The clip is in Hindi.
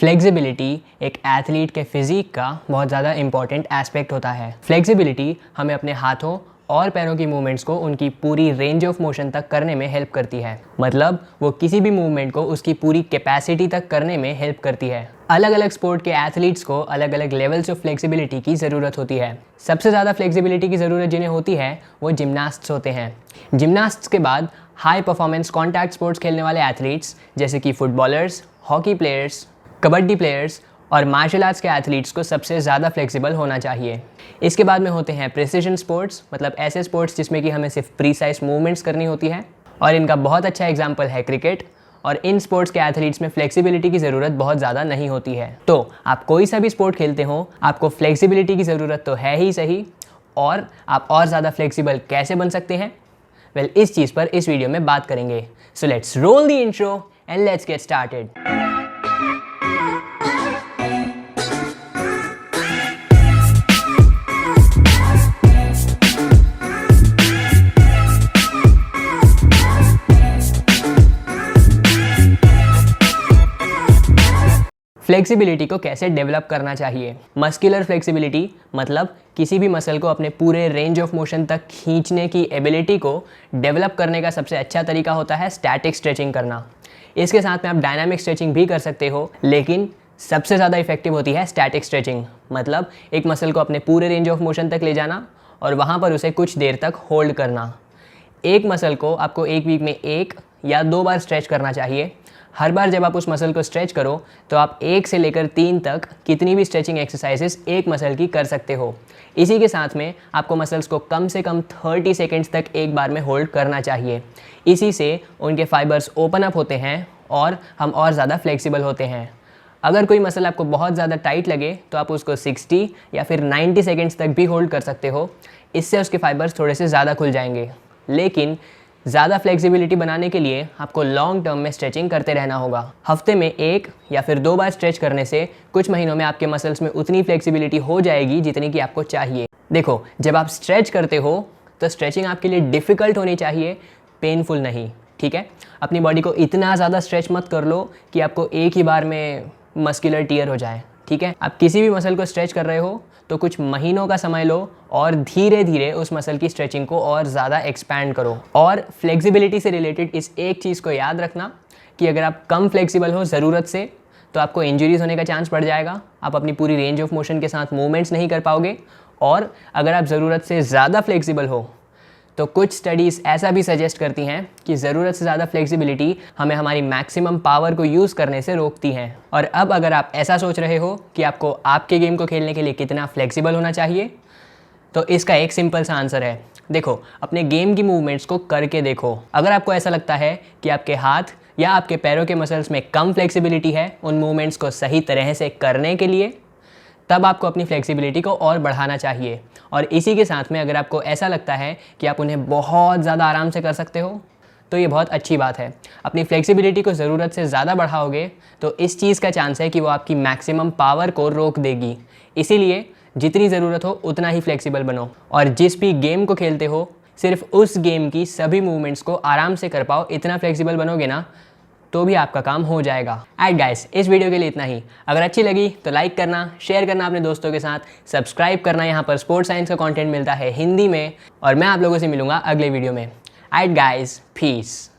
फ्लेक्सिबिलिटी एक एथलीट के फिजिक का बहुत ज़्यादा इंपॉर्टेंट एस्पेक्ट होता है। फ्लेक्सिबिलिटी हमें अपने हाथों और पैरों की मूवमेंट्स को उनकी पूरी रेंज ऑफ मोशन तक करने में हेल्प करती है। मतलब वो किसी भी मूवमेंट को उसकी पूरी कैपेसिटी तक करने में हेल्प करती है। अलग अलग स्पोर्ट के एथलीट्स को अलग अलग लेवल्स ऑफ फ्लेक्सिबिलिटी की ज़रूरत होती है। सबसे ज़्यादा फ्लेक्सिबिलिटी की ज़रूरत जिन्हें होती है वो जिम्नास्ट्स होते हैं। जिम्नास्ट्स के बाद हाई परफॉर्मेंस कॉन्टैक्ट स्पोर्ट्स खेलने वाले एथलीट्स जैसे कि footballers, hockey players, kabaddi players और मार्शल आर्ट्स के एथलीट्स को सबसे ज़्यादा फ्लेक्सिबल होना चाहिए। इसके बाद में होते हैं प्रिसिजन स्पोर्ट्स, मतलब ऐसे स्पोर्ट्स जिसमें कि हमें सिर्फ प्रीसाइज मूवमेंट्स करनी होती है, और इनका बहुत अच्छा एग्जांपल है क्रिकेट। और इन स्पोर्ट्स के एथलीट्स में फ्लेक्सिबिलिटी की ज़रूरत बहुत ज़्यादा नहीं होती है। तो आप कोई सा भी स्पोर्ट खेलते हो, आपको फ्लेक्सिबिलिटी की ज़रूरत तो है ही सही, और आप और ज़्यादा फ्लेक्सिबल कैसे बन सकते हैं, वेल इस चीज़ पर इस वीडियो में बात करेंगे। So let's roll the intro and let's get started. Flexibility को कैसे डेवलप करना चाहिए। मस्कुलर फ्लेक्सिबिलिटी मतलब किसी भी मसल को अपने पूरे रेंज ऑफ मोशन तक खींचने की एबिलिटी को डेवलप करने का सबसे अच्छा तरीका होता है स्टैटिक स्ट्रेचिंग करना। इसके साथ में आप डायनामिक स्ट्रेचिंग भी कर सकते हो, लेकिन सबसे ज़्यादा इफेक्टिव होती है स्टैटिक स्ट्रेचिंग। मतलब एक मसल को अपने पूरे रेंज ऑफ मोशन तक ले जाना और वहाँ पर उसे कुछ देर तक होल्ड करना। एक मसल को आपको एक वीक में 1 या 2 बार स्ट्रेच करना चाहिए। हर बार जब आप उस मसल को स्ट्रेच करो तो आप 1 से लेकर 3 तक कितनी भी स्ट्रेचिंग एक्सरसाइजेस एक मसल की कर सकते हो। इसी के साथ में आपको मसल्स को कम से कम 30 सेकेंड्स तक एक बार में होल्ड करना चाहिए। इसी से उनके फाइबर्स ओपन अप होते हैं और हम और ज़्यादा फ्लेक्सिबल होते हैं। अगर कोई मसल आपको बहुत ज़्यादा टाइट लगे तो आप उसको 60 या फिर 90 सेकेंड्स तक भी होल्ड कर सकते हो। इससे उसके फाइबर्स थोड़े से ज़्यादा खुल जाएंगे। लेकिन ज़्यादा फ्लेक्सिबिलिटी बनाने के लिए आपको लॉन्ग टर्म में स्ट्रेचिंग करते रहना होगा। हफ्ते में 1 या फिर 2 बार स्ट्रेच करने से कुछ महीनों में आपके मसल्स में उतनी फ्लेक्सिबिलिटी हो जाएगी जितनी कि आपको चाहिए। देखो, जब आप स्ट्रेच करते हो तो स्ट्रेचिंग आपके लिए डिफ़िकल्ट होनी चाहिए, पेनफुल नहीं। ठीक है, अपनी बॉडी को इतना ज़्यादा स्ट्रेच मत कर लो कि आपको एक ही बार में मस्कुलर टियर हो जाए। ठीक है, आप किसी भी मसल को स्ट्रेच कर रहे हो तो कुछ महीनों का समय लो और धीरे धीरे उस मसल की स्ट्रेचिंग को और ज़्यादा एक्सपैंड करो। और फ्लेक्सिबिलिटी से रिलेटेड इस एक चीज़ को याद रखना कि अगर आप कम फ्लेक्सिबल हो ज़रूरत से तो आपको इंजरीज होने का चांस बढ़ जाएगा। आप अपनी पूरी रेंज ऑफ मोशन के साथ मूवमेंट्स नहीं कर पाओगे। और अगर आप ज़रूरत से ज़्यादा फ्लेक्सिबल हो तो कुछ स्टडीज़ ऐसा भी सजेस्ट करती हैं कि ज़रूरत से ज़्यादा फ्लेक्सिबिलिटी हमें हमारी मैक्सिमम पावर को यूज़ करने से रोकती हैं। और अब अगर आप ऐसा सोच रहे हो कि आपको आपके गेम को खेलने के लिए कितना फ्लेक्सिबल होना चाहिए, तो इसका एक सिंपल सा आंसर है। देखो, अपने गेम की मूवमेंट्स को करके देखो। अगर आपको ऐसा लगता है कि आपके हाथ या आपके पैरों के मसल्स में कम फ्लेक्सिबिलिटी है उन मूवमेंट्स को सही तरह से करने के लिए, तब आपको अपनी फ्लेक्सिबिलिटी को और बढ़ाना चाहिए। और इसी के साथ में अगर आपको ऐसा लगता है कि आप उन्हें बहुत ज़्यादा आराम से कर सकते हो तो ये बहुत अच्छी बात है। अपनी फ्लेक्सिबिलिटी को ज़रूरत से ज़्यादा बढ़ाओगे तो इस चीज़ का चांस है कि वो आपकी मैक्सिमम पावर को रोक देगी। इसीलिए जितनी ज़रूरत हो उतना ही फ्लेक्सिबल बनो, और जिस भी गेम को खेलते हो सिर्फ उस गेम की सभी मूवमेंट्स को आराम से कर पाओ। इतना फ्लेक्सिबल बनोगे ना तो भी आपका काम हो जाएगा। एंड गाइस, इस वीडियो के लिए इतना ही। अगर अच्छी लगी तो लाइक करना, शेयर करना अपने दोस्तों के साथ, सब्सक्राइब करना। यहाँ पर स्पोर्ट्स साइंस का कंटेंट मिलता है हिंदी में, और मैं आप लोगों से मिलूंगा अगले वीडियो में। And guys, piece.